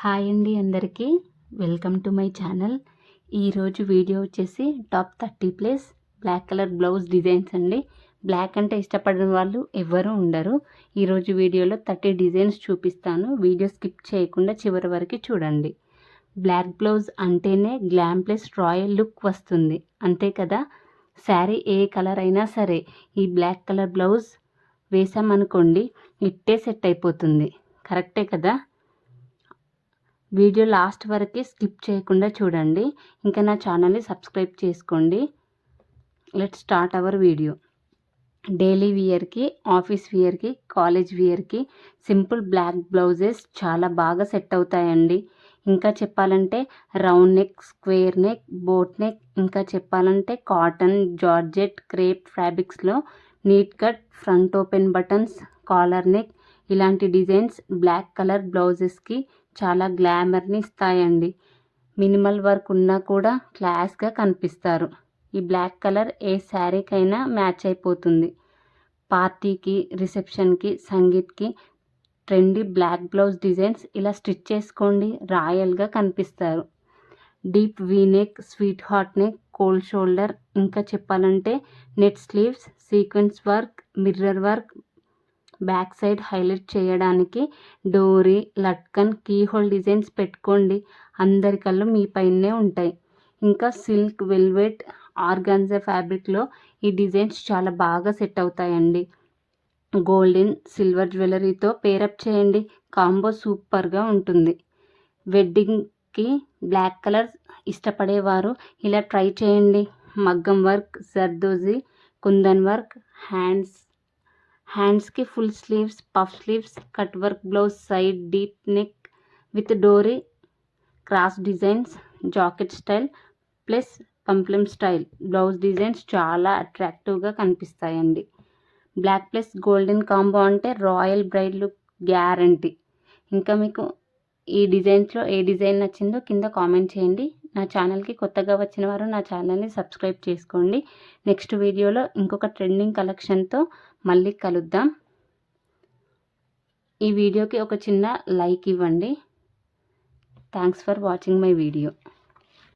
Hi అండి అందరికీ welcome to my channel. ఈరోజు వీడియో వచ్చేసి top 30 place black colour blouse designs అండి. బ్లాక్ అంటే ఇష్టపడిన వాళ్ళు ఎవ్వరూ ఉండరు. ఈరోజు వీడియోలో 30 డిజైన్స్ చూపిస్తాను. వీడియో స్కిప్ చేయకుండా చివరి వరకు చూడండి. బ్లాక్ బ్లౌజ్ అంటేనే గ్లామ్ ప్లస్ రాయల్ లుక్ వస్తుంది, అంతే కదా. శారీ ఏ కలర్ అయినా సరే ఈ బ్లాక్ కలర్ బ్లౌజ్ వేసామనుకోండి ఇట్టే సెట్ అయిపోతుంది. కరెక్టే కదా. వీడియో లాస్ట్ వరకు స్కిప్ చేయకుండా చూడండి. ఇంకా నా ఛానల్ని సబ్స్క్రైబ్ చేసుకోండి. Let's start our video. Daily వేర్కి, ఆఫీస్ వేర్కి, కాలేజ్ వేర్కి సింపుల్ బ్లాక్ బ్లౌజెస్ చాలా బాగా సెట్ అవుతాయండి. ఇంకా చెప్పాలంటే round neck, square neck, boat neck, ఇంకా చెప్పాలంటే కాటన్, జార్జెట్, క్రేప్ ఫ్యాబ్రిక్స్లో neat cut, front open buttons, collar neck ఇలాంటి డిజైన్స్ బ్లాక్ కలర్ బ్లౌజెస్కి చాలా గ్లామర్ని ఇస్తాయండి. మినిమల్ వర్క్ ఉన్నా కూడా క్లాస్గా కనిపిస్తారు. ఈ బ్లాక్ కలర్ ఏ శారీకైనా మ్యాచ్ అయిపోతుంది. పార్టీకి, రిసెప్షన్కి, సంగీత్కి ట్రెండీ బ్లాక్ బ్లౌజ్ డిజైన్స్ ఇలా స్టిచ్ చేసుకోండి, రాయల్గా కనిపిస్తారు. Deep V neck, sweet heart neck, cold shoulder, ఇంకా చెప్పాలంటే net sleeves, sequence work, mirror work, back side highlight చేయడానికి డోరీ, లట్కన్, కీ హోల్ డిజైన్స్ పెట్టుకోండి. అందరి కళ్ళు మీ పైనే ఉంటాయి. ఇంకా సిల్క్, వెల్వెట్, ఆర్గాన్జా ఫ్యాబ్రిక్లో ఈ డిజైన్స్ చాలా బాగా సెట్ అవుతాయండి. గోల్డెన్, సిల్వర్ జ్యువెలరీతో పేరప్ చేయండి, కాంబో సూపర్గా ఉంటుంది. వెడ్డింగ్కి బ్లాక్ కలర్ ఇష్టపడేవారు ఇలా ట్రై చేయండి. మగ్గం వర్క్, జర్దోజీ, కుందన్ వర్క్, హ్యాండ్స్కి full sleeves, puff sleeves, cut work blouse, side deep neck with dori, cross designs, jacket style plus పంప్లెం స్టైల్ బ్లౌజ్ డిజైన్స్ చాలా అట్రాక్టివ్గా కనిపిస్తాయండి. బ్లాక్ ప్లస్ గోల్డెన్ కాంబో అంటే రాయల్ బ్రైడ్ లుక్ గ్యారంటీ. ఇంకా మీకు ఈ డిజైన్స్లో ఏ డిజైన్ నచ్చిందో కింద కామెంట్ చేయండి. నా ఛానల్కి కొత్తగా వచ్చిన వారు నా ఛానల్ని సబ్స్క్రైబ్ చేసుకోండి. నెక్స్ట్ వీడియోలో ఇంకొక ట్రెండింగ్ కలెక్షన్తో మళ్ళీ కలుద్దాం. ఈ వీడియోకి ఒక చిన్న లైక్ ఇవ్వండి. Thanks for watching my video.